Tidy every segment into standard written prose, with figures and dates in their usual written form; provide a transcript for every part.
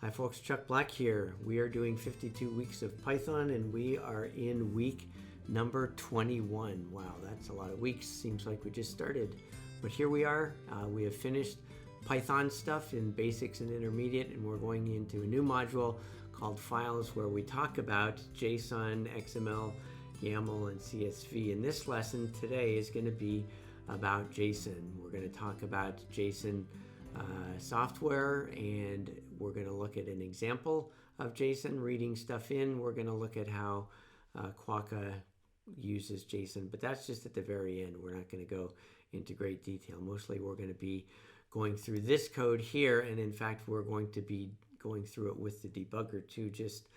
Hi folks, Chuck Black here. We are doing 52 weeks of Python and we are in week number 21. Wow, that's a lot of weeks. Seems like we just started. But here we are. We have finished Python stuff in basics and intermediate, and we're going into a new module called files where we talk about JSON, XML, YAML, and CSV. And this lesson today is going to be about JSON. We're going to talk about JSON software, and we're going to look at an example of JSON reading stuff in. We're going to look at how Quokka uses JSON, but that's just at the very end. We're not going to go into great detail. Mostly we're going to be going through this code here, and in fact we're going to be going through it with the debugger too. Just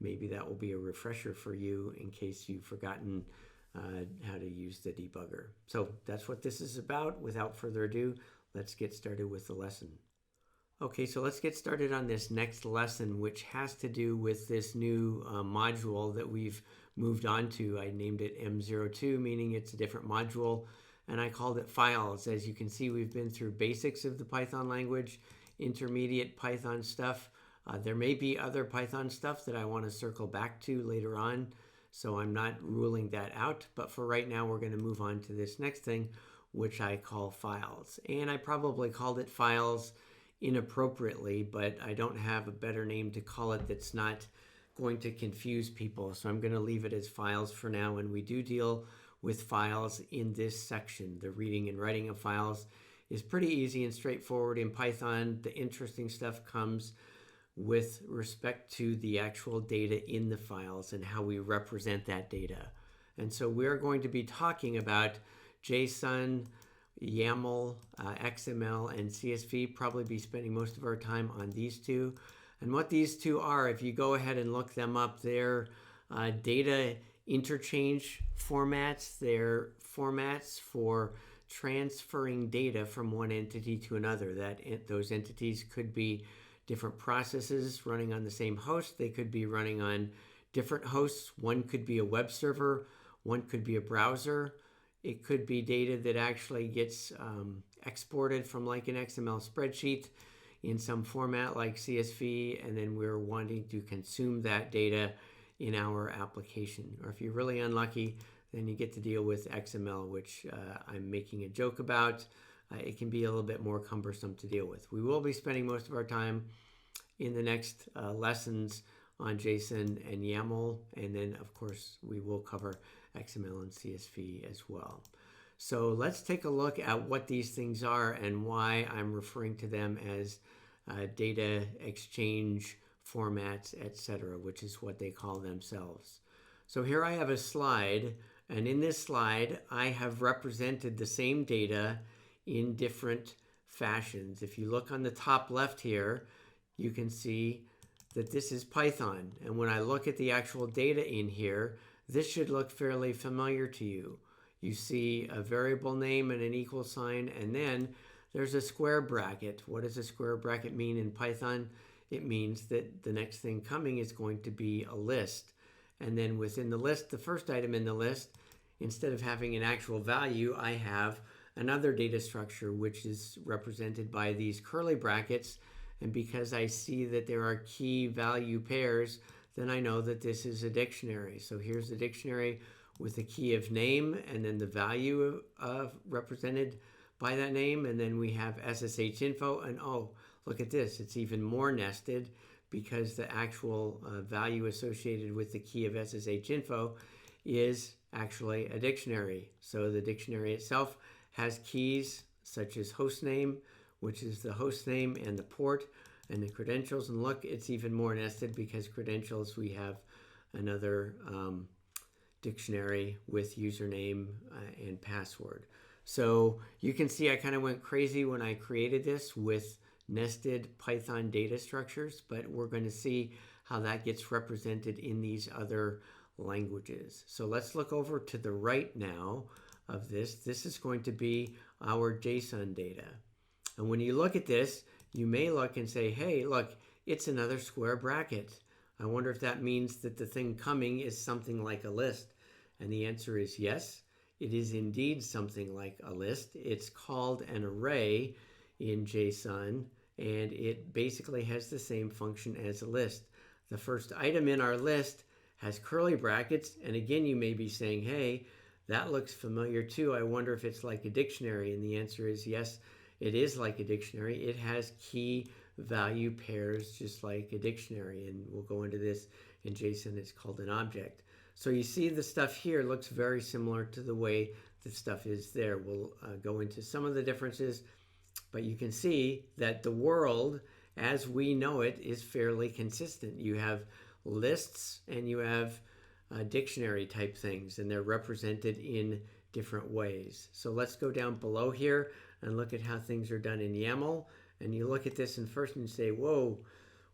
maybe that will be a refresher for you in case you've forgotten how to use the debugger. So that's what this is about. Without further ado, let's get started with the lesson. Okay, so let's get started on this next lesson, which has to do with this new module that we've moved on to. I named it M02, meaning it's a different module, and I called it files. As you can see, we've been through basics of the Python language, intermediate Python stuff. There may be other Python stuff that I want to circle back to later on, so I'm not ruling that out. But for right now, we're going to move on to this next thing, which I call files. And I probably called it files inappropriately, but I don't have a better name to call it that's not going to confuse people. So I'm going to leave it as files for now. And we do deal with files in this section. The reading and writing of files is pretty easy and straightforward in Python. The interesting stuff comes with respect to the actual data in the files and how we represent that data. And so we're going to be talking about JSON, YAML, XML, and CSV. Probably be spending most of our time on these two. And what these two are, if you go ahead and look them up, they're data interchange formats. They're formats for transferring data from one entity to another. Those entities could be different processes running on the same host. They could be running on different hosts. One could be a web server. One could be a browser. It could be data that actually gets exported from like an XML spreadsheet in some format like CSV, and then we're wanting to consume that data in our application. Or if you're really unlucky, then you get to deal with XML, which I'm making a joke about. It can be a little bit more cumbersome to deal with. We will be spending most of our time in the next lessons on JSON and YAML, and then of course we will cover XML and CSV as well. So let's take a look at what these things are and why I'm referring to them as data exchange formats, etc., which is what they call themselves. So here I have a slide, and in this slide I have represented the same data in different fashions. If you look on the top left here, you can see that this is Python. And when I look at the actual data in here, this should look fairly familiar to you. You see a variable name and an equal sign, and then there's a square bracket. What does a square bracket mean in Python? It means that the next thing coming is going to be a list. And then within the list, the first item in the list, instead of having an actual value, I have another data structure, which is represented by these curly brackets. And because I see that there are key value pairs, then I know that this is a dictionary. So here's the dictionary with the key of name and then the value of represented by that name. And then we have SSH info. And oh, look at this. It's even more nested because the actual value associated with the key of SSH info is actually a dictionary. So the dictionary itself has keys such as hostname, which is the host name, and the port, and the credentials. And look, it's even more nested because credentials, we have another dictionary with username and password. So you can see I kind of went crazy when I created this with nested Python data structures, but we're going to see how that gets represented in these other languages. So let's look over to the right now of this. This is going to be our JSON data. And when you look at this, you may look and say, hey, look, it's another square bracket. I wonder if that means that the thing coming is something like a list. And the answer is yes, it is indeed something like a list. It's called an array in JSON, and it basically has the same function as a list. The first item in our list has curly brackets, and again, you may be saying, hey, that looks familiar too. I wonder if it's like a dictionary, and the answer is yes, it is like a dictionary. It has key value pairs just like a dictionary, and we'll go into this in JSON. It's called an object. So you see the stuff here looks very similar to the way the stuff is there. We'll go into some of the differences, but you can see that the world as we know it is fairly consistent. You have lists and you have dictionary type things, and they're represented in different ways. So let's go down below here and look at how things are done in YAML. And you look at this and first and say, whoa,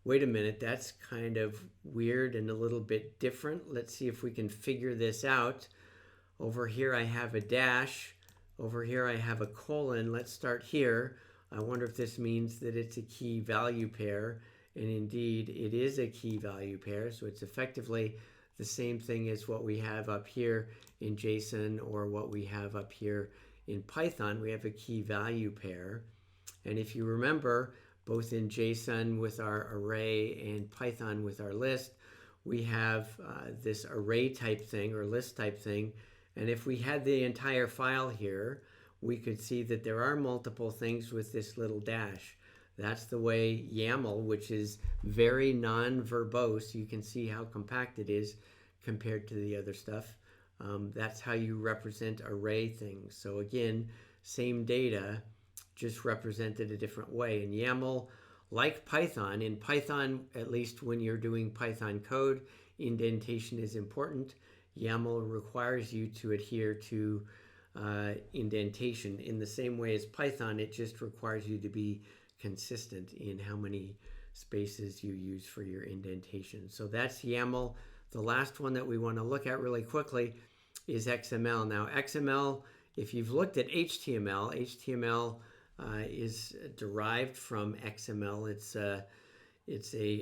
wait a minute, that's kind of weird and a little bit different. Let's see if we can figure this out. Over here I have a dash. Over here I have a colon. Let's start here. I wonder if this means that it's a key value pair. And indeed, it is a key value pair. So it's effectively the same thing as what we have up here in JSON or what we have up here in Python. We have a key value pair. And if you remember, both in JSON with our array and Python with our list, we have this array type thing or list type thing. And if we had the entire file here, we could see that there are multiple things with this little dash. That's the way YAML, which is very non-verbose, you can see how compact it is compared to the other stuff. That's how you represent array things. So again, same data, just represented a different way. In YAML, like Python, in Python, at least when you're doing Python code, indentation is important. YAML requires you to adhere to indentation. In the same way as Python, it just requires you to be consistent in how many spaces you use for your indentation. So that's YAML. The last one that we want to look at really quickly is XML. Now XML, if you've looked at HTML, HTML is derived from XML. It's a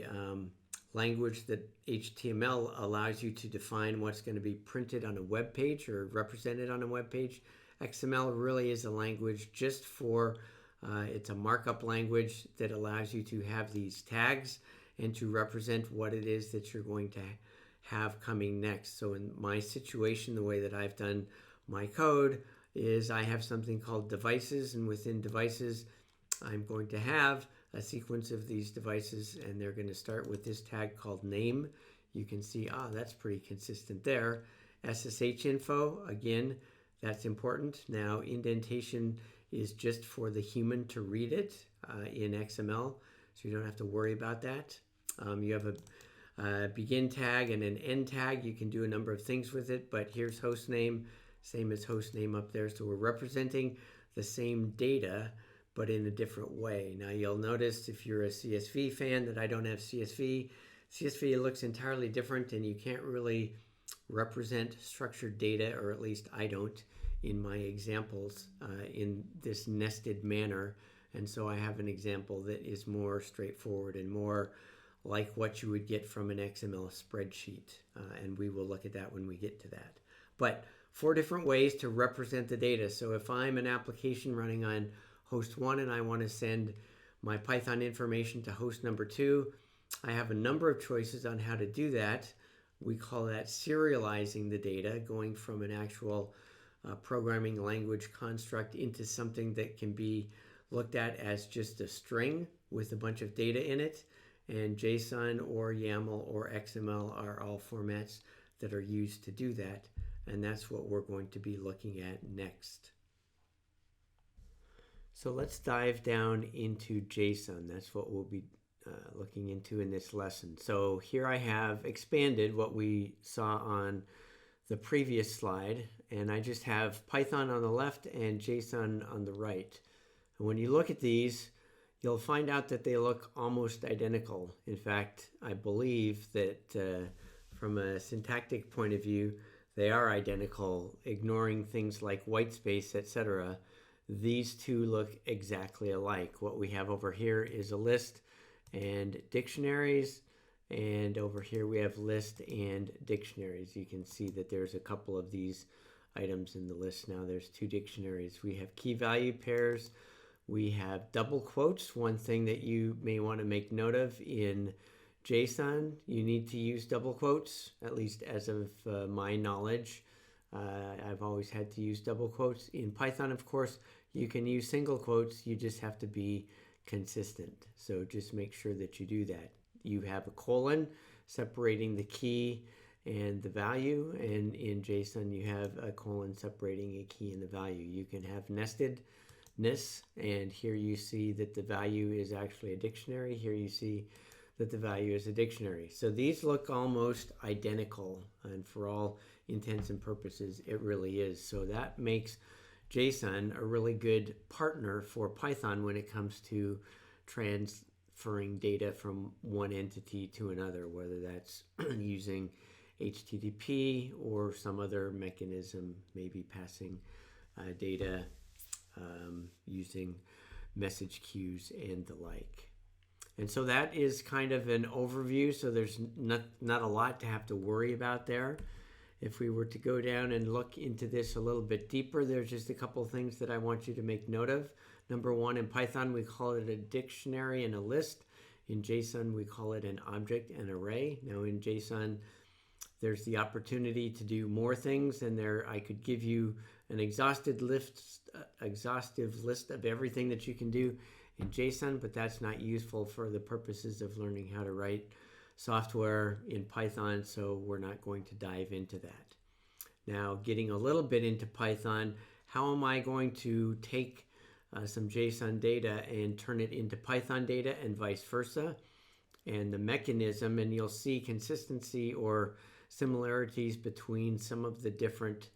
language that HTML allows you to define what's going to be printed on a web page or represented on a web page. XML really is a language just for it's a markup language that allows you to have these tags and to represent what it is that you're going to have coming next. So in my situation, the way that I've done my code is I have something called devices, and within devices, I'm going to have a sequence of these devices, and they're going to start with this tag called name. You can see, that's pretty consistent there. SSH info, again, that's important. Now, indentation is just for the human to read it in XML, so you don't have to worry about that. You have a begin tag and an end tag. You can do a number of things with it, but here's host name, same as host name up there. So we're representing the same data, but in a different way. Now you'll notice if you're a CSV fan that I don't have CSV. CSV looks entirely different, and you can't really represent structured data, or at least I don't, in my examples in this nested manner. And so I have an example that is more straightforward and more like what you would get from an XML spreadsheet. And we will look at that when we get to that. But 4 different ways to represent the data. So if I'm an application running on host 1 and I want to send my Python information to host number 2, I have a number of choices on how to do that. We call that serializing the data, going from an actual programming language construct into something that can be looked at as just a string with a bunch of data in it. And JSON or YAML or XML are all formats that are used to do that. And that's what we're going to be looking at next. So let's dive down into JSON. That's what we'll be looking into in this lesson. So here I have expanded what we saw on the previous slide, and I just have Python on the left and JSON on the right. And when you look at these, you'll find out that they look almost identical. In fact, I believe that from a syntactic point of view, they are identical, ignoring things like white space, etc. These two look exactly alike. What we have over here is a list and dictionaries, and over here we have list and dictionaries. You can see that there's a couple of these items in the list now. There's 2 dictionaries. We have key value pairs We have double quotes. One thing that you may want to make note of in JSON, you need to use double quotes, at least as of my knowledge. I've always had to use double quotes. In Python, of course, you can use single quotes. You just have to be consistent. So just make sure that you do that. You have a colon separating the key and the value, and in JSON you have a colon separating a key and the value. You can have nestedness, and here you see that the value is actually a dictionary. Here you see that the value is a dictionary. So these look almost identical, and for all intents and purposes it really is. So that makes JSON a really good partner for Python when it comes to transferring data from one entity to another, whether that's using HTTP or some other mechanism, maybe passing data using message queues and the like. And so that is kind of an overview, so there's not a lot to have to worry about there. If we were to go down and look into this a little bit deeper, there's just a couple things that I want you to make note of. Number one, in Python we call it a dictionary and a list. In JSON we call it an object and array. Now in JSON there's the opportunity to do more things, and there I could give you an exhaustive list of everything that you can do in JSON, but that's not useful for the purposes of learning how to write software in Python, so we're not going to dive into that. Now, getting a little bit into Python, how am I going to take some JSON data and turn it into Python data and vice versa? And the mechanism, and you'll see consistency or similarities between some of the different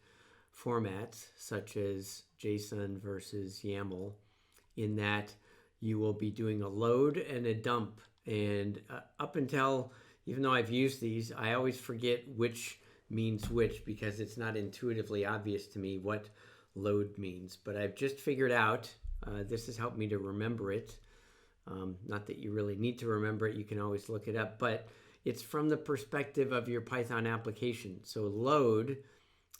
formats, such as JSON versus YAML, in that you will be doing a load and a dump. And up until, even though I've used these, I always forget which means which because it's not intuitively obvious to me what load means. But I've just figured out, this has helped me to remember it. Not that you really need to remember it, you can always look it up, but it's from the perspective of your Python application. So load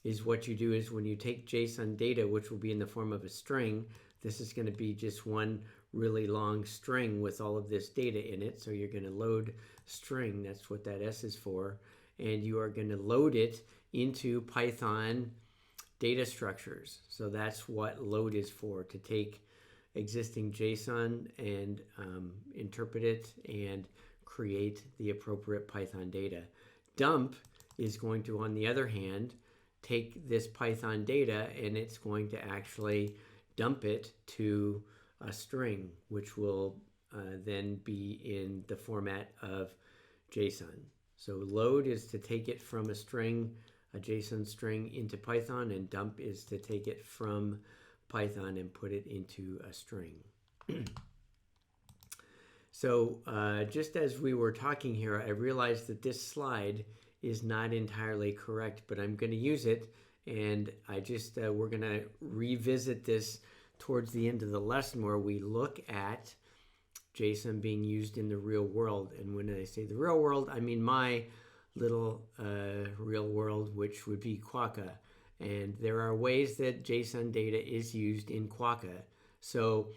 is what you do is when you take JSON data, which will be in the form of a string, this is going to be just one really long string with all of this data in it. So you're going to load string, that's what that S is for, and you are going to load it into Python data structures. So that's what load is for, to take existing JSON and interpret it and create the appropriate Python data. Dump is going to, on the other hand, take this Python data and it's going to actually dump it to a string, which will then be in the format of JSON. So load is to take it from a string, a JSON string, into Python, and dump is to take it from Python and put it into a string. So just as we were talking here, I realized that this slide is not entirely correct, but I'm going to use it, and we're going to revisit this towards the end of the lesson where we look at JSON being used in the real world. And when I say the real world, I mean my little real world, which would be Quokka. And there are ways that JSON data is used in Quokka. So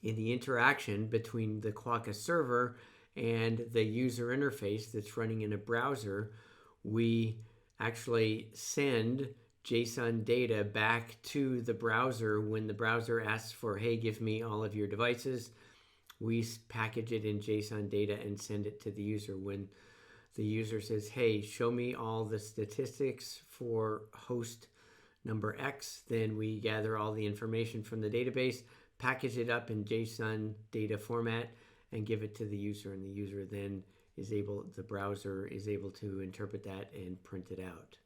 in the interaction between the Quokka server and the user interface that's running in a browser, we actually send JSON data back to the browser when the browser asks for, hey, give me all of your devices. We package it in JSON data and send it to the user. When the user says, hey, show me all the statistics for host number X, then we gather all the information from the database, package it up in JSON data format, and give it to the user, and the user then the browser is able to interpret that and print it out.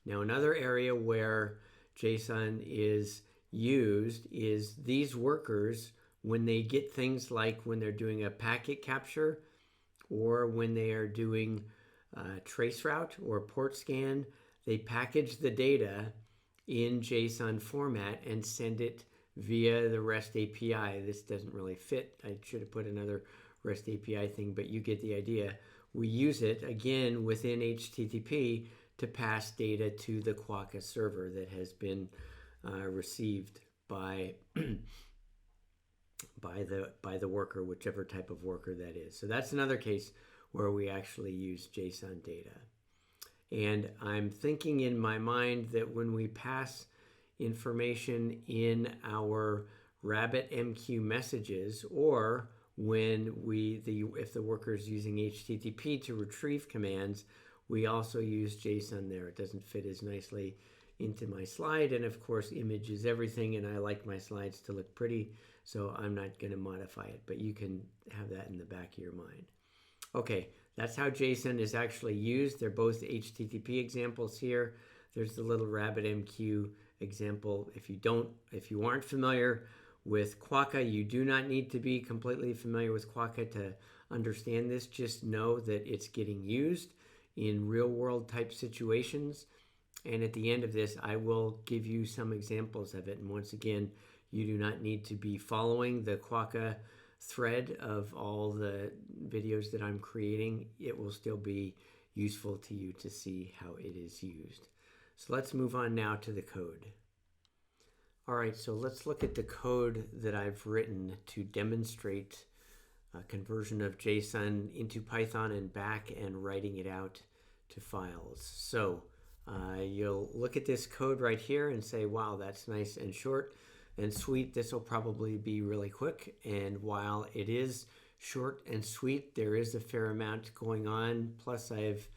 Now, another area where JSON is used is these workers, when they get things like when they're doing a packet capture or when they are doing traceroute or port scan, they package the data in JSON format and send it via the REST API. This doesn't really fit. I should have put another REST API thing, but you get the idea. We use it, again, within HTTP to pass data to the Quokka server that has been received by by the worker, whichever type of worker that is. So that's another case where we actually use JSON data. And I'm thinking in my mind that when we pass information in our RabbitMQ messages, or when if the worker is using HTTP to retrieve commands, we also use JSON there. It doesn't fit as nicely into my slide, and of course image is everything, and I like my slides to look pretty, so I'm not going to modify it, but you can have that in the back of your mind. Okay, that's how JSON is actually used. They're both HTTP examples here. There's the little RabbitMQ example. If you aren't familiar with Quokka, you do not need to be completely familiar with Quokka to understand this. Just know that it's getting used in real world type situations. And at the end of this, I will give you some examples of it. And once again, you do not need to be following the Quokka thread of all the videos that I'm creating. It will still be useful to you to see how it is used. So let's move on now to the code. All right, so let's look at the code that I've written to demonstrate conversion of JSON into Python and back and writing it out to files. So you'll look at this code right here and say, wow, that's nice and short and sweet. This will probably be really quick. And while it is short and sweet, there is a fair amount going on. Plus, I've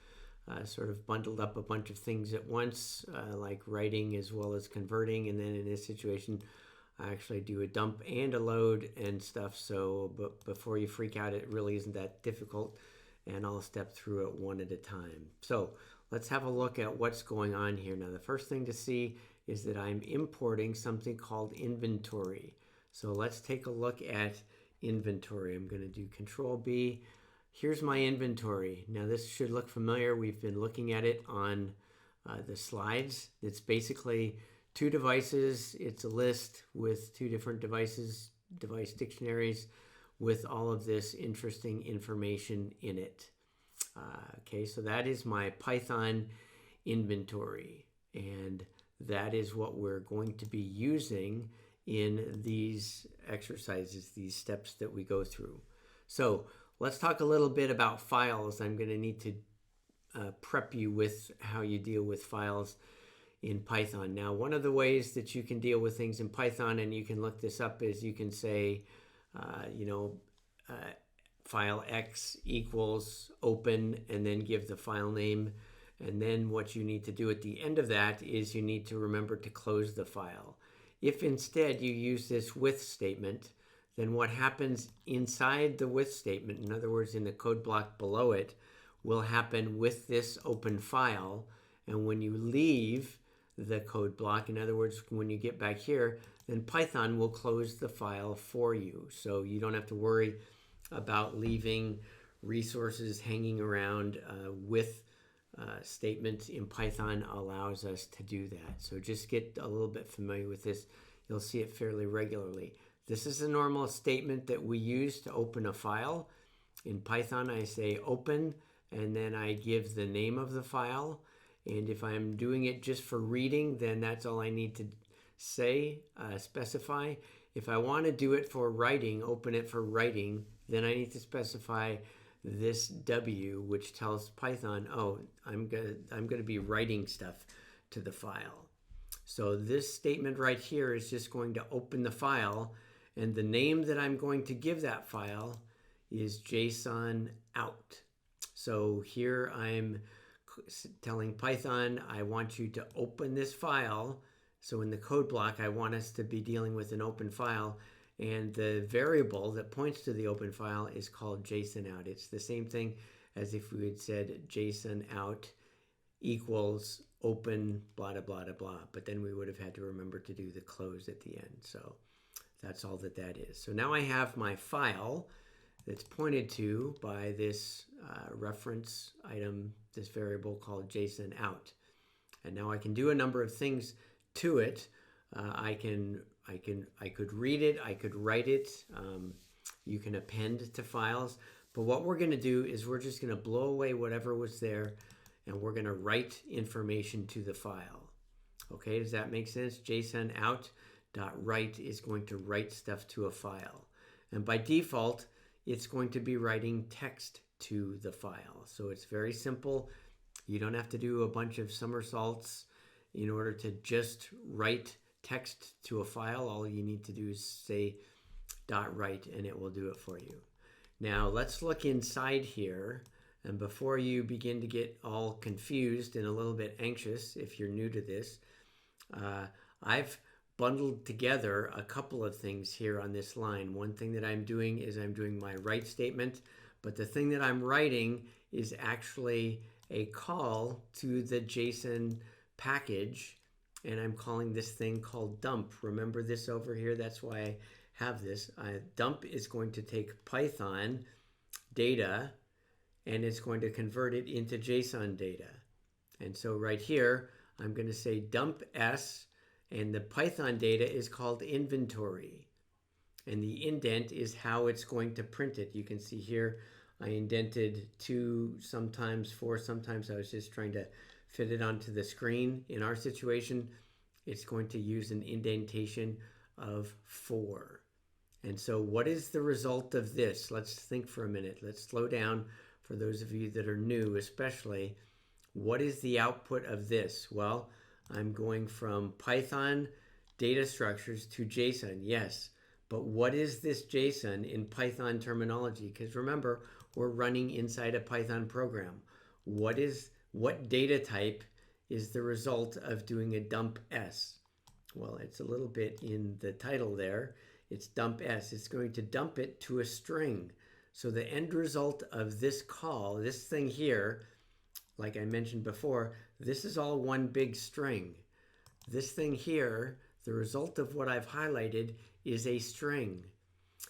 sort of bundled up a bunch of things at once, like writing as well as converting. And then in this situation, I actually do a dump and a load and stuff. So but before you freak out, it really isn't that difficult. And I'll step through it one at a time. So let's have a look at what's going on here. Now, the first thing to see is that I'm importing something called inventory. So let's take a look at inventory. I'm going to do Control B. Here's my inventory. Now, this should look familiar. We've been looking at it on the slides. It's basically two devices. It's a list with two different devices, device dictionaries, with all of this interesting information in it. Okay, so that is my Python inventory, and that is what we're going to be using in these exercises, these steps that we go through. So let's talk a little bit about files. I'm going to need to prep you with how you deal with files in Python. Now, one of the ways that you can deal with things in Python, and you can look this up, is you can say, file X equals open, and then give the file name. And then what you need to do at the end of that is you need to remember to close the file. If instead you use this with statement, then what happens inside the with statement, in other words, in the code block below it, will happen with this open file. And when you leave the code block, in other words, when you get back here, then Python will close the file for you. So you don't have to worry about leaving resources hanging around. With statements in Python allows us to do that. So just get a little bit familiar with this. You'll see it fairly regularly. This is a normal statement that we use to open a file. In Python, I say open, and then I give the name of the file. And if I'm doing it just for reading, then that's all I need to say, specify. If I want to do it for writing, open it for writing, then I need to specify this W, which tells Python, oh, I'm gonna be writing stuff to the file. So this statement right here is just going to open the file, and the name that I'm going to give that file is JSON out. So here I'm telling Python, I want you to open this file. So in the code block, I want us to be dealing with an open file, and the variable that points to the open file is called JSON out. It's the same thing as if we had said JSON out equals open blah, blah, blah, blah, but then we would have had to remember to do the close at the end. So that's all that is. So now I have my file that's pointed to by this reference item, this variable called JSON out. And now I can do a number of things to it. I could read it, I could write it. You can append to files. But what we're going to do is we're just going to blow away whatever was there, and we're going to write information to the file. Okay, does that make sense? JSON out .write is going to write stuff to a file. And by default, it's going to be writing text to the file. So it's very simple. You don't have to do a bunch of somersaults in order to just write text to a file. All you need to do is say .write and it will do it for you. Now let's look inside here. And before you begin to get all confused and a little bit anxious, if you're new to this, I've bundled together a couple of things here on this line. One thing that I'm doing is I'm doing my write statement, but the thing that I'm writing is actually a call to the JSON package, and I'm calling this thing called dump. Remember this over here? That's why I have this. Dump is going to take Python data and it's going to convert it into JSON data. And so right here, I'm going to say dump s, and the Python data is called inventory. And the indent is how it's going to print it. You can see here, I indented 2, sometimes 4, sometimes I was just trying to fit it onto the screen. In our situation, it's going to use an indentation of 4. And so what is the result of this? Let's think for a minute. Let's slow down for those of you that are new especially. What is the output of this? Well, I'm going from Python data structures to JSON, yes. But what is this JSON in Python terminology? Because remember, we're running inside a Python program. What data type is the result of doing a dump s? Well, it's a little bit in the title there. It's dump s. It's going to dump it to a string. So the end result of this call, this thing here, like I mentioned before, this is all one big string. This thing here, the result of what I've highlighted, is a string.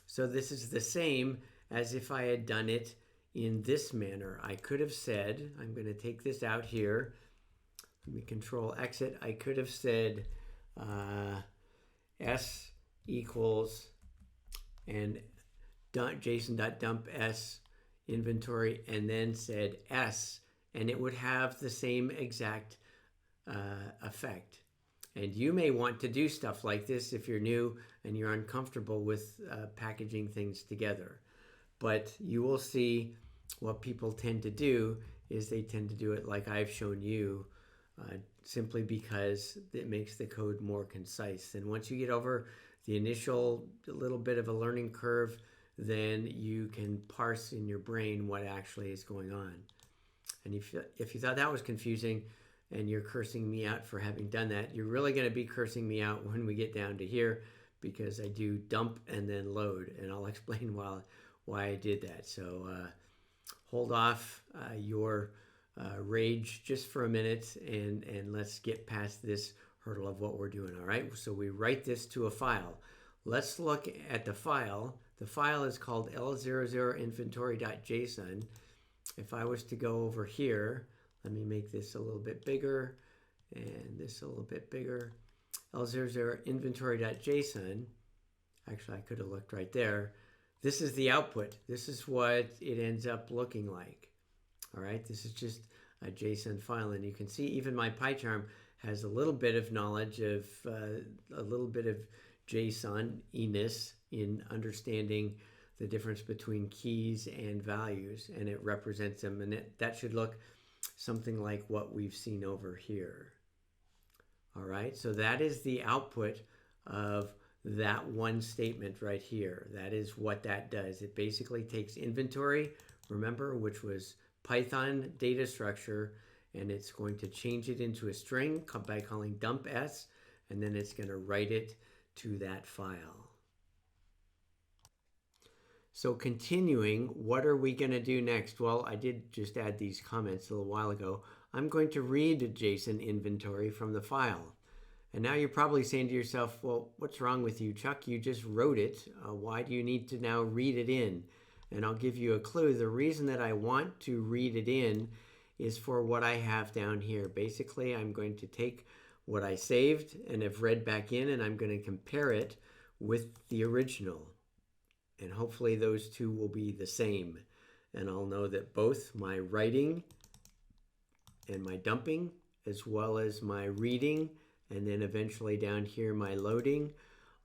So this is the same as if I had done it in this manner. I could have said, I'm going to take this out here. Let me control exit. I could have said s equals and JSON.dump s inventory and then said s, and it would have the same exact effect. And you may want to do stuff like this if you're new and you're uncomfortable with packaging things together. But you will see what people tend to do is they tend to do it like I've shown you, simply because it makes the code more concise. And once you get over the initial little bit of a learning curve, then you can parse in your brain what actually is going on. And if you thought that was confusing and you're cursing me out for having done that, you're really going to be cursing me out when we get down to here, because I do dump and then load, and I'll explain why I did that. So hold off your rage just for a minute, and let's get past this hurdle of what we're doing. All right, so we write this to a file. Let's look at the file. The file is called L00inventory.json. If I was to go over here, let me make this a little bit bigger and this a little bit bigger. L00inventory.json. Actually, I could have looked right there. This is the output. This is what it ends up looking like. All right, this is just a JSON file, and you can see even my PyCharm has a little bit of knowledge of a little bit of JSON-iness in understanding the difference between keys and values, and it represents them, and that should look something like what we've seen over here. All right, so that is the output of that one statement right here. That is what that does. It basically takes inventory, remember, which was Python data structure, and it's going to change it into a string by calling dump s, and then it's going to write it to that file. So continuing, what are we going to do next? Well, I did just add these comments a little while ago. I'm going to read JSON inventory from the file. And now you're probably saying to yourself, well, what's wrong with you, Chuck? You just wrote it. Why do you need to now read it in? And I'll give you a clue. The reason that I want to read it in is for what I have down here. Basically, I'm going to take what I saved and have read back in, and I'm going to compare it with the original. And hopefully those two will be the same. And I'll know that both my writing and my dumping, as well as my reading, and then eventually down here my loading,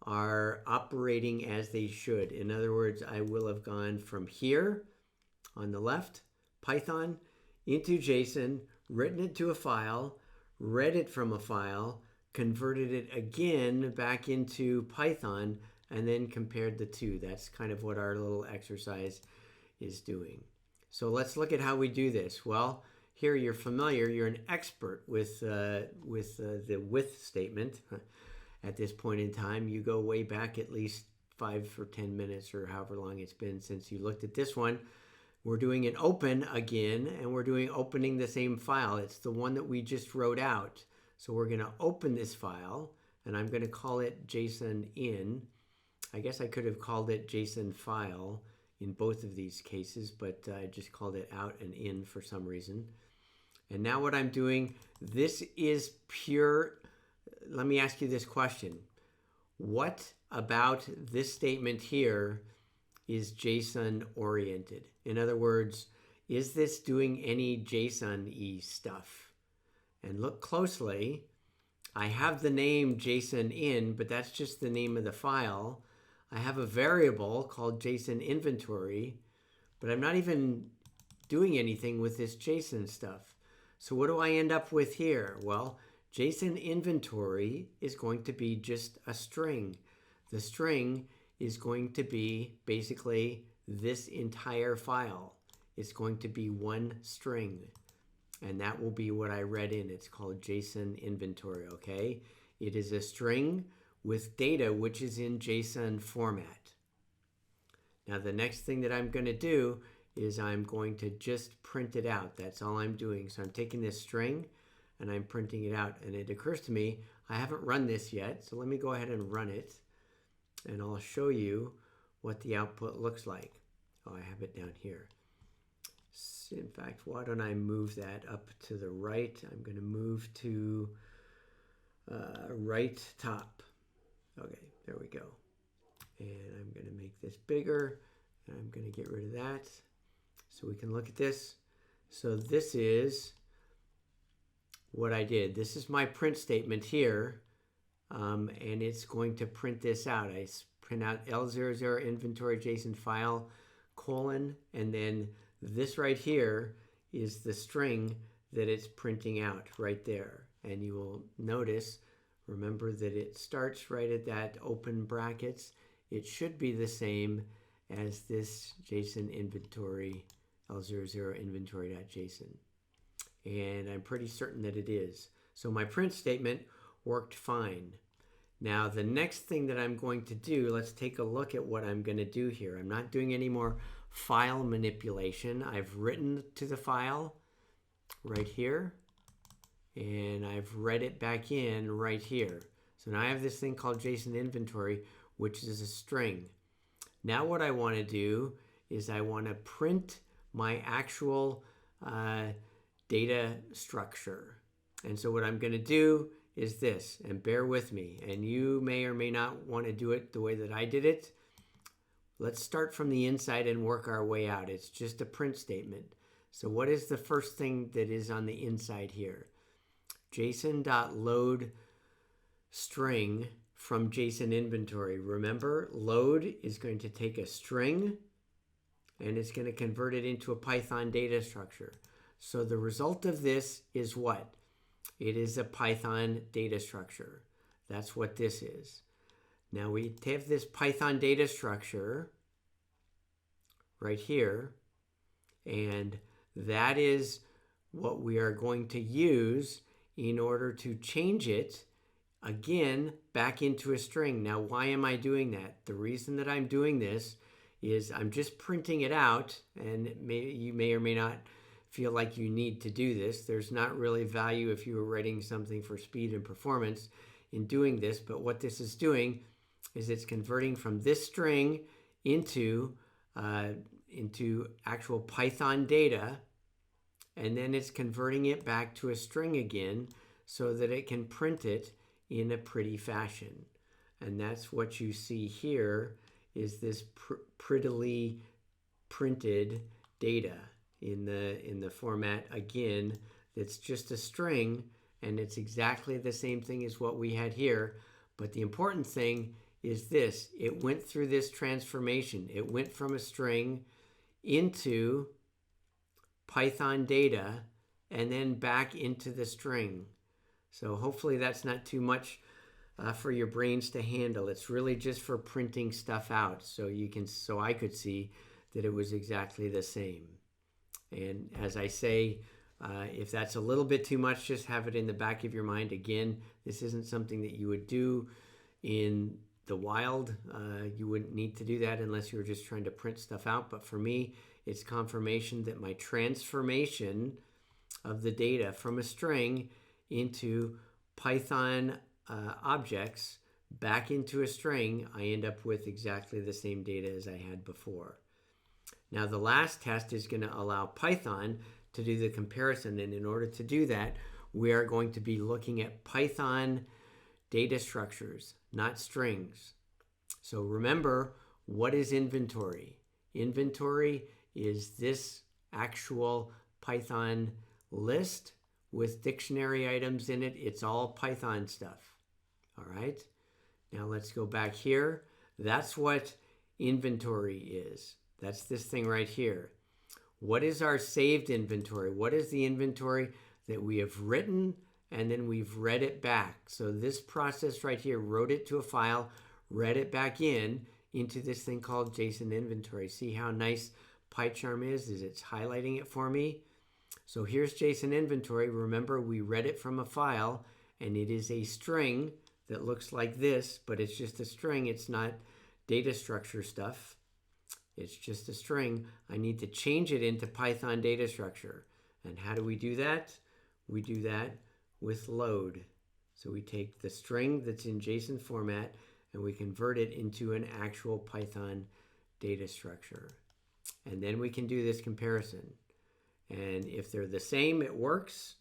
are operating as they should. In other words, I will have gone from here on the left, Python, into JSON, written it to a file, read it from a file, converted it again back into Python, and then compared the two. That's kind of what our little exercise is doing. So let's look at how we do this. Well, here you're familiar, you're an expert with the with statement. At this point in time, you go way back at least 5 or 10 minutes or however long it's been since you looked at this one. We're doing an open again, and we're doing opening the same file. It's the one that we just wrote out. So we're going to open this file, and I'm going to call it JSON in. I guess I could have called it JSON file in both of these cases, but I just called it out and in for some reason. And now what I'm doing, this is pure. Let me ask you this question. What about this statement here is JSON oriented? In other words, is this doing any JSON-y stuff? And look closely. I have the name JSON in, but that's just the name of the file. I have a variable called JSON inventory, but I'm not even doing anything with this JSON stuff. So what do I end up with here? Well, JSON inventory is going to be just a string. The string is going to be basically this entire file. It's going to be one string, and that will be what I read in. It's called JSON inventory, okay? It is a string with data which is in JSON format. Now the next thing that I'm going to do is I'm going to just print it out. That's all I'm doing. So I'm taking this string and I'm printing it out. And it occurs to me, I haven't run this yet. So let me go ahead and run it. And I'll show you what the output looks like. Oh, I have it down here. In fact, why don't I move that up to the right? I'm going to move to right top. Okay, there we go. And I'm going to make this bigger. And I'm going to get rid of that so we can look at this. So this is what I did. This is my print statement here. And it's going to print this out. I print out L00 inventory JSON file colon, and then this right here is the string that it's printing out right there. And you will notice, remember that it starts right at that open brackets. It should be the same as this JSON inventory, L00 inventory.json. And I'm pretty certain that it is. So my print statement worked fine. Now the next thing that I'm going to do, let's take a look at what I'm going to do here. I'm not doing any more file manipulation. I've written to the file right here, and I've read it back in right here. So now I have this thing called JSON inventory, which is a string. Now what I want to do is I want to print my actual data structure. And so what I'm going to do is this, and bear with me, and you may or may not want to do it the way that I did it. Let's start from the inside and work our way out. It's just a print statement. So what is the first thing that is on the inside here? JSON.load string from JSON inventory. Remember, load is going to take a string and it's going to convert it into a Python data structure. So the result of this is what? It is a Python data structure. That's what this is. Now we have this Python data structure right here, and that is what we are going to use in order to change it again back into a string. Now why am I doing that? The reason that I'm doing this is I'm just printing it out, and you may or may not feel like you need to do this. There's not really value if you were writing something for speed and performance in doing this, but what this is doing is it's converting from this string into actual Python data, and then it's converting it back to a string again so that it can print it in a pretty fashion. And that's what you see here is this prettily printed data in the format, again, that's just a string, and it's exactly the same thing as what we had here. But the important thing is this. It went through this transformation. It went from a string into Python data and then back into the string. So hopefully that's not too much for your brains to handle. It's really just for printing stuff out so I could see that it was exactly the same. And as I say, if that's a little bit too much, just have it in the back of your mind. Again, this isn't something that you would do in the wild. You wouldn't need to do that unless you were just trying to print stuff out. But for me, it's confirmation that my transformation of the data from a string into Python objects back into a string, I end up with exactly the same data as I had before. Now the last test is going to allow Python to do the comparison, and in order to do that, we are going to be looking at Python data structures, not strings. So remember, what is inventory? Inventory is this actual Python list with dictionary items in it. It's all Python stuff. All right. Now let's go back here. That's what inventory is. That's this thing right here. What is our saved inventory? What is the inventory that we have written and then we've read it back? So this process right here wrote it to a file, read it back into this thing called JSON inventory. See how nice PyCharm is it's highlighting it for me. So here's JSON inventory. Remember, we read it from a file, and it is a string that looks like this, but it's just a string. It's not data structure stuff. It's just a string. I need to change it into Python data structure. And how do we do that? We do that with load. So we take the string that's in JSON format and we convert it into an actual Python data structure. And then we can do this comparison. And if they're the same, it works.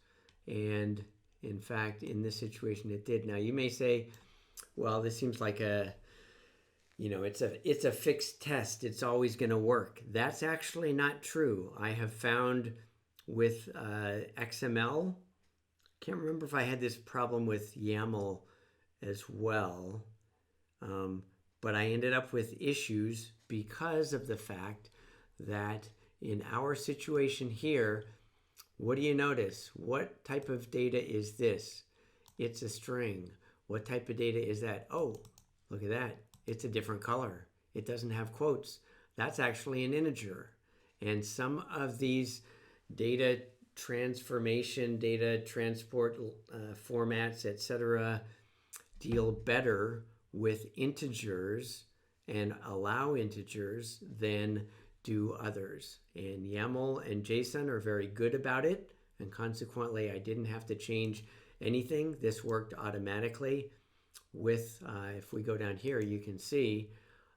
And in fact, in this situation, it did. Now you may say, well, this seems like it's a fixed test. It's always going to work. That's actually not true. I have found with XML, can't remember if I had this problem with YAML as well, but I ended up with issues because of the fact that in our situation here, what do you notice? What type of data is this? It's a string. What type of data is that? Oh, look at that. It's a different color. It doesn't have quotes. That's actually an integer. And some of these data transformation, data transport formats, etc., deal better with integers and allow integers than do others. And YAML and JSON are very good about it, and consequently I didn't have to change anything. This worked automatically. With if we go down here, you can see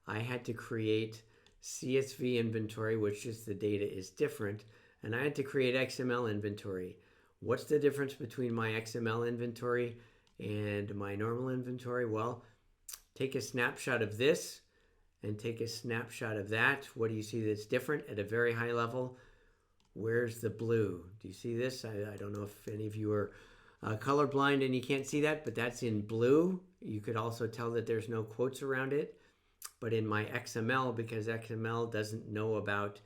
I had to create CSV inventory, which is the data is different, and I had to create XML inventory. What's the difference between my XML inventory and my normal inventory? Well, take a snapshot of this and take a snapshot of that. What do you see that's different at a very high level? Where's the blue? Do you see this? I don't know if any of you are colorblind and you can't see that, but that's in blue. You could also tell that there's no quotes around it. But in my XML, because XML doesn't know about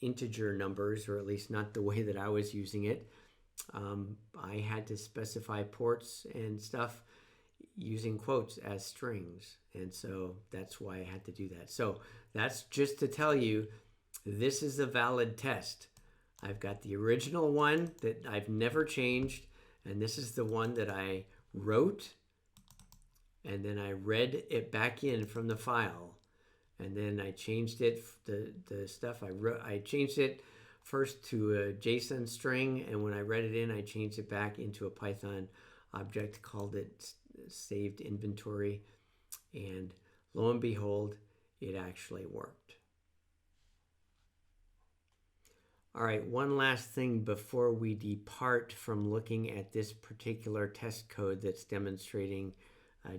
integer numbers, or at least not the way that I was using it, I had to specify ports and stuff using quotes as strings. And so that's why I had to do that. So that's just to tell you, this is a valid test. I've got the original one that I've never changed, and this is the one that I wrote, and then I read it back in from the file, and then I changed it, the stuff I wrote, I changed it first to a JSON string, and when I read it in, I changed it back into a Python object, called it saved inventory, and lo and behold, it actually worked. All right, one last thing before we depart from looking at this particular test code that's demonstrating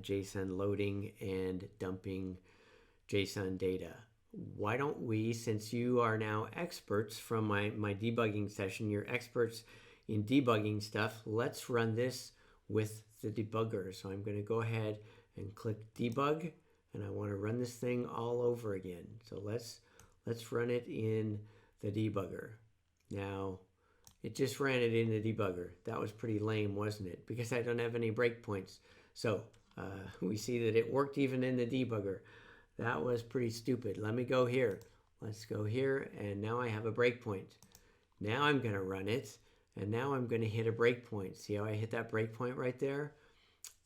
JSON loading and dumping JSON data. Why don't we, since you are now experts from my debugging session, you're experts in debugging stuff, let's run this with the debugger. So I'm going to go ahead and click debug, and I want to run this thing all over again. So let's run it in the debugger. Now, it just ran it in the debugger. That was pretty lame, wasn't it? Because I don't have any breakpoints. So we see that it worked even in the debugger. That was pretty stupid. Let me go here. Let's go here, and now I have a breakpoint. Now I'm going to run it, and now I'm going to hit a breakpoint. See how I hit that breakpoint right there?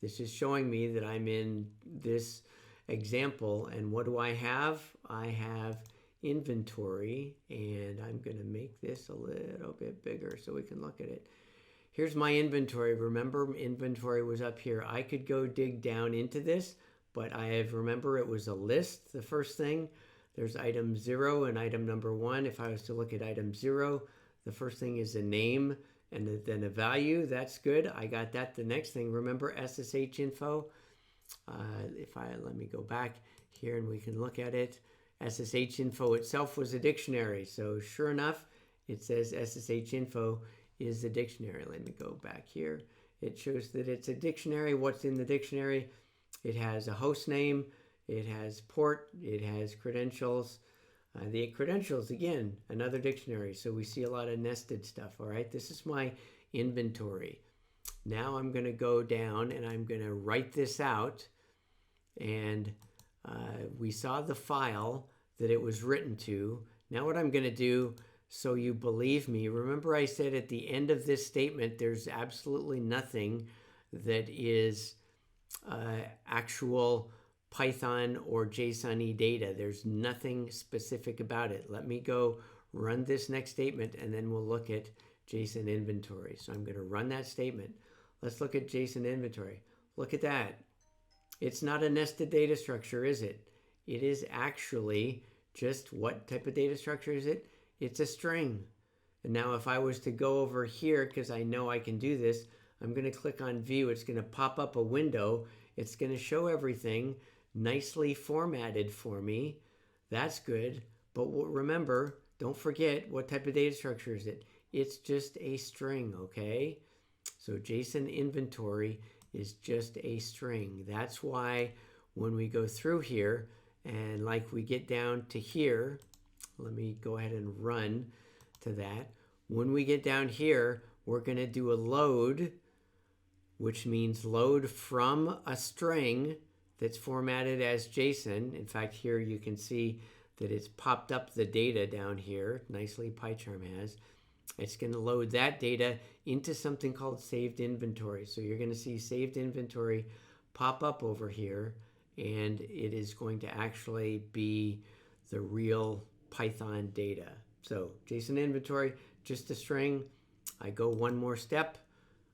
This is showing me that I'm in this example, and what do I have? I have inventory, and I'm going to make this a little bit bigger so we can look at it. Here's my inventory. Remember, inventory was up here. I could go dig down into this, but remember it was a list, the first thing. There's item 0 and item number 1. If I was to look at item 0, the first thing is a name and then a value. That's good. I got that. The next thing, remember SSH info? Let me go back here and we can look at it. SSH info itself was a dictionary. So sure enough, it says SSH info is the dictionary. Let me go back here. It shows that it's a dictionary. What's in the dictionary? It has a host name. It has port. It has credentials. The credentials, again, another dictionary. So we see a lot of nested stuff. All right, this is my inventory. Now I'm going to go down and I'm going to write this out. And we saw the file that it was written to. Now what I'm going to do, so you believe me, remember I said at the end of this statement, there's absolutely nothing that is actual Python or JSON-y data. There's nothing specific about it. Let me go run this next statement and then we'll look at JSON inventory. So I'm going to run that statement. Let's look at JSON inventory. Look at that. It's not a nested data structure, is it? It is actually just what type of data structure is it? It's a string. And now if I was to go over here, because I know I can do this, I'm going to click on view. It's going to pop up a window. It's going to show everything nicely formatted for me. That's good. But remember, don't forget, what type of data structure is it? It's just a string, okay? So JSON inventory is just a string. That's why when we go through here and like we get down to here, let me go ahead and run to that. When we get down here, we're going to do a load, which means load from a string that's formatted as JSON. In fact, here you can see that it's popped up the data down here. Nicely, PyCharm has. It's going to load that data into something called saved inventory. So you're going to see saved inventory pop up over here, and it is going to actually be the real Python data. So JSON inventory, just a string. I go one more step.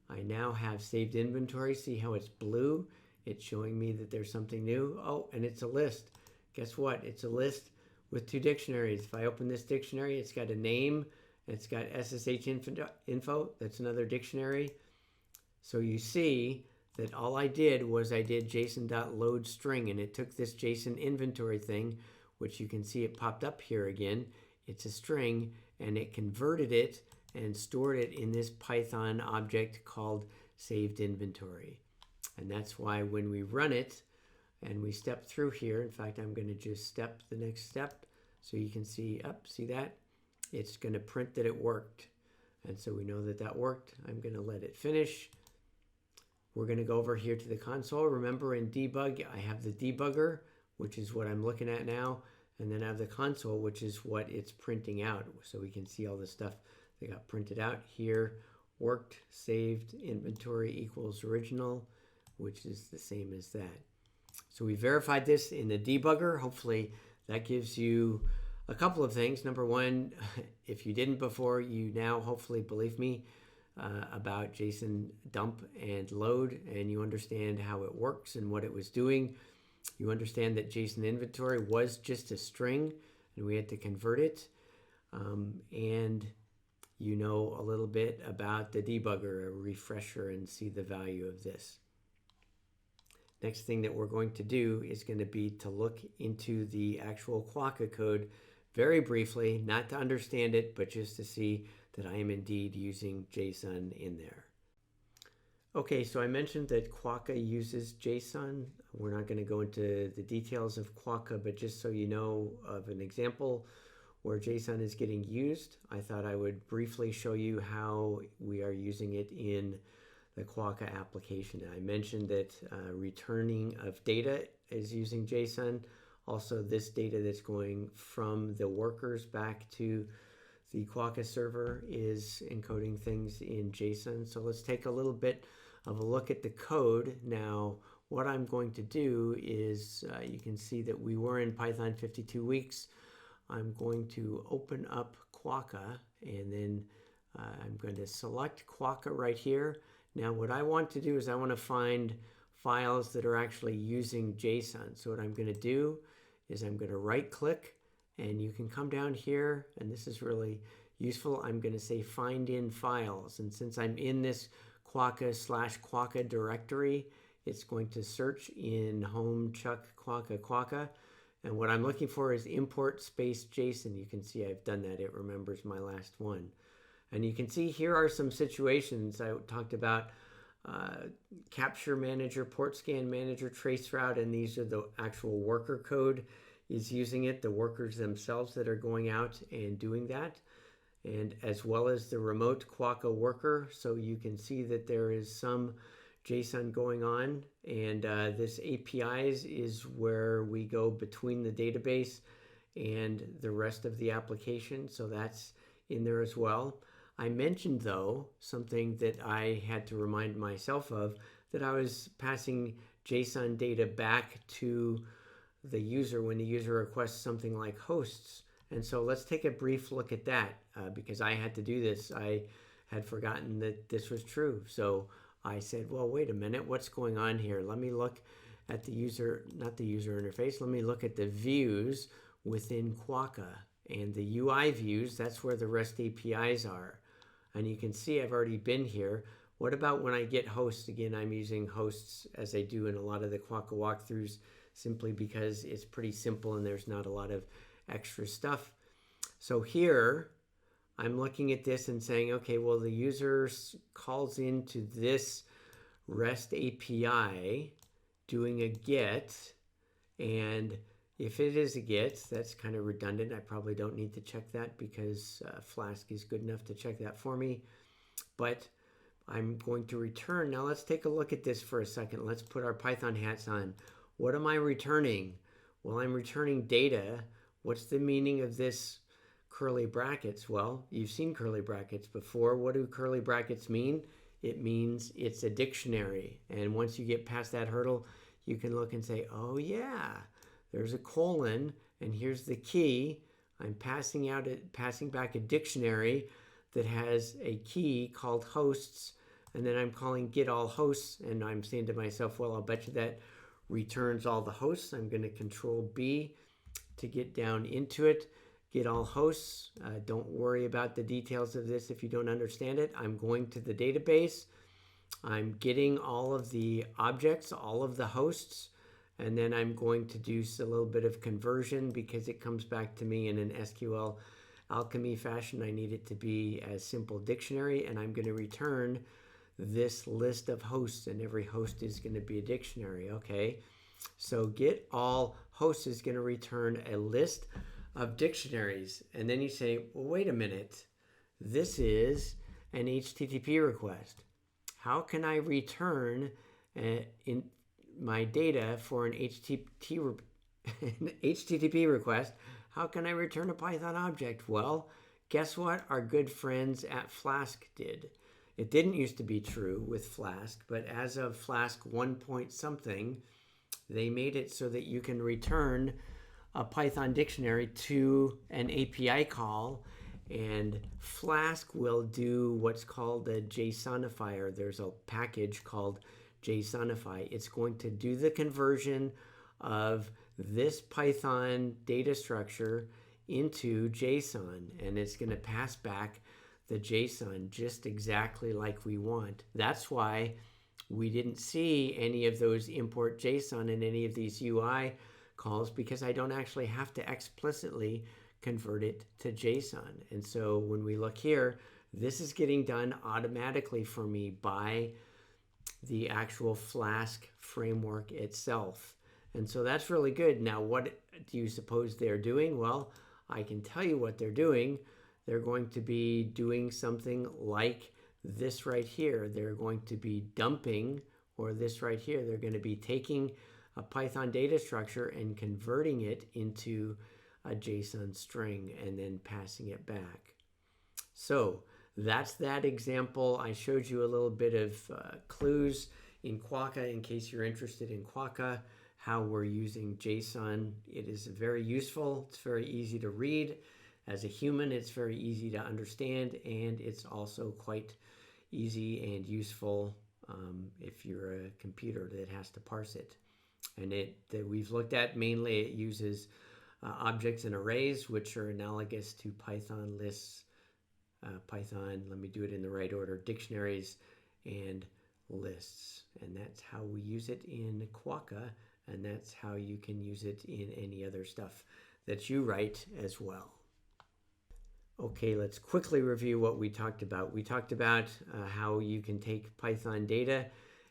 I now have saved inventory. See how it's blue? It's showing me that there's something new. Oh, and it's a list. Guess what? It's a list with 2 dictionaries. If I open this dictionary, it's got a name. It's got SSH info. That's another dictionary. So you see that all I did was I did JSON.loadString, and it took this JSON inventory thing, which you can see it popped up here again. It's a string, and it converted it and stored it in this Python object called saved inventory. And that's why when we run it and we step through here, in fact, I'm going to just step the next step so you can see see that? It's going to print that it worked. And so we know that that worked. I'm going to let it finish. We're going to go over here to the console. Remember in debug, I have the debugger, which is what I'm looking at now. And then I have the console, which is what it's printing out. So we can see all the stuff that got printed out here. Worked, saved, inventory equals original, which is the same as that. So we verified this in the debugger. Hopefully that gives you a couple of things. Number one, if you didn't before, you now hopefully believe me about JSON dump and load, and you understand how it works and what it was doing. You understand that JSON inventory was just a string and we had to convert it. And you know a little bit about the debugger, a refresher, and see the value of this. Next thing that we're going to do is going to be to look into the actual Quokka code very briefly, not to understand it, but just to see that I am indeed using JSON in there. Okay, so I mentioned that Quokka uses JSON. We're not going to go into the details of Quokka, but just so you know of an example where JSON is getting used, I thought I would briefly show you how we are using it in the Quokka application. I mentioned that returning of data is using JSON. Also, this data that's going from the workers back to the Quokka server is encoding things in JSON. So let's take a little bit of a look at the code. Now, what I'm going to do is, you can see that we were in Python 52 weeks. I'm going to open up Quokka, and then I'm going to select Quokka right here. Now, what I want to do is I want to find files that are actually using JSON. So what I'm going to do is I'm going to right click, and you can come down here, and this is really useful. I'm going to say find in files, and since I'm in this Quokka/Quokka directory, it's going to search in home chuck Quokka. And what I'm looking for is import space JSON. You can see I've done that. It remembers my last one. And you can see here are some situations. I talked about capture manager, port scan manager, trace route, and these are the actual worker code is using it, the workers themselves that are going out and doing that, and as well as the remote Quokka worker. So you can see that there is some JSON going on, and this APIs is where we go between the database and the rest of the application. So that's in there as well. I mentioned, though, something that I had to remind myself of, that I was passing JSON data back to the user when the user requests something like hosts. And so let's take a brief look at that because I had to do this. I had forgotten that this was true. So I said, well, wait a minute, what's going on here? Let me look at the user, not the user interface. Let me look at the views within Quokka. And the UI views, that's where the REST APIs are. And you can see I've already been here. What about when I get hosts? Again, I'm using hosts as I do in a lot of the Quokka walkthroughs, simply because it's pretty simple and there's not a lot of extra stuff. So here, I'm looking at this and saying, okay, well, the user calls into this REST API doing a GET, and if it is a GET, that's kind of redundant. I probably don't need to check that because Flask is good enough to check that for me. But I'm going to return. Now let's take a look at this for a second. Let's put our Python hats on. What am I returning? Well, I'm returning data. What's the meaning of this curly brackets? Well, you've seen curly brackets before. What do curly brackets mean? It means it's a dictionary. And once you get past that hurdle, you can look and say, oh yeah, there's a colon, and here's the key. I'm passing back a dictionary that has a key called hosts, and then I'm calling get all hosts, and I'm saying to myself, well, I'll bet you that returns all the hosts. I'm going to control B to get down into it. Get all hosts. Don't worry about the details of this if you don't understand it. I'm going to the database. I'm getting all of the objects, all of the hosts, and then I'm going to do a little bit of conversion because it comes back to me in an SQL alchemy fashion. I need it to be a simple dictionary, and I'm going to return this list of hosts, and every host is going to be a dictionary. Okay, so get all hosts is going to return a list of dictionaries, and then you say, well, wait a minute, this is an HTTP request. How can I return in my data for an HTTP request? How can I return a Python object? Well, guess what our good friends at Flask did. It didn't used to be true with Flask, but as of Flask 1 point something, they made it so that you can return a Python dictionary to an API call, and Flask will do what's called a JSONifier. There's a package called JSONify. It's going to do the conversion of this Python data structure into JSON, and it's going to pass back the JSON just exactly like we want. That's why we didn't see any of those import JSON in any of these UI calls, because I don't actually have to explicitly convert it to JSON. And so when we look here, this is getting done automatically for me by the actual Flask framework itself. And so that's really good. Now, what do you suppose they're doing? Well, I can tell you what they're doing. They're going to be doing something like this right here. They're going to be dumping, or this right here, they're going to be taking a Python data structure and converting it into a JSON string and then passing it back. So that's that example. I showed you a little bit of clues in Quokka in case you're interested in Quokka, how we're using JSON. It is very useful. It's very easy to read. As a human, it's very easy to understand, and it's also quite easy and useful if you're a computer that has to parse it. And that we've looked at, mainly it uses objects and arrays, which are analogous to Python lists, let me do it in the right order, dictionaries and lists. And that's how we use it in Quokka, and that's how you can use it in any other stuff that you write as well. Okay, let's quickly review what we talked about. We talked about how you can take Python data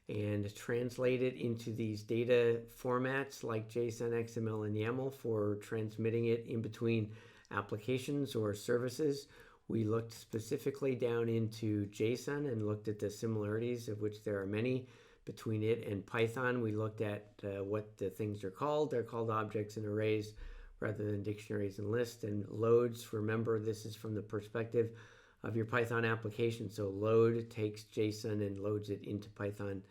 and translate it into these data formats like JSON, XML, and YAML for transmitting it in between applications or services. We looked specifically down into JSON and looked at the similarities, of which there are many, between it and Python. We looked at what the things are called. They're called objects and arrays rather than dictionaries and lists. And loads, remember, this is from the perspective of your Python application. So load takes JSON and loads it into Python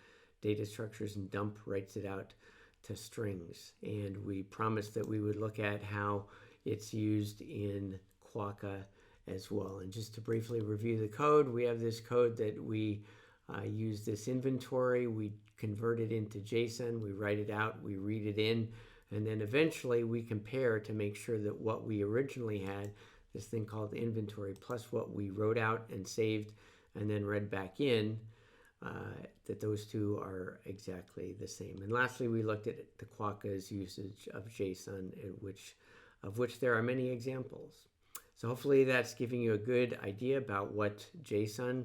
data structures, and dump writes it out to strings. And we promised that we would look at how it's used in Quokka as well. And just to briefly review the code, we have this code that we use this inventory, we convert it into JSON, we write it out, we read it in, and then eventually we compare to make sure that what we originally had, this thing called the inventory, plus what we wrote out and saved and then read back in, that those two are exactly the same. And lastly, we looked at the Quokka's usage of JSON, of which there are many examples. So hopefully that's giving you a good idea about what JSON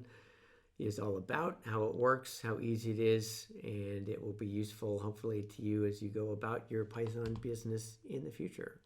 is all about, how it works, how easy it is, and it will be useful hopefully to you as you go about your Python business in the future.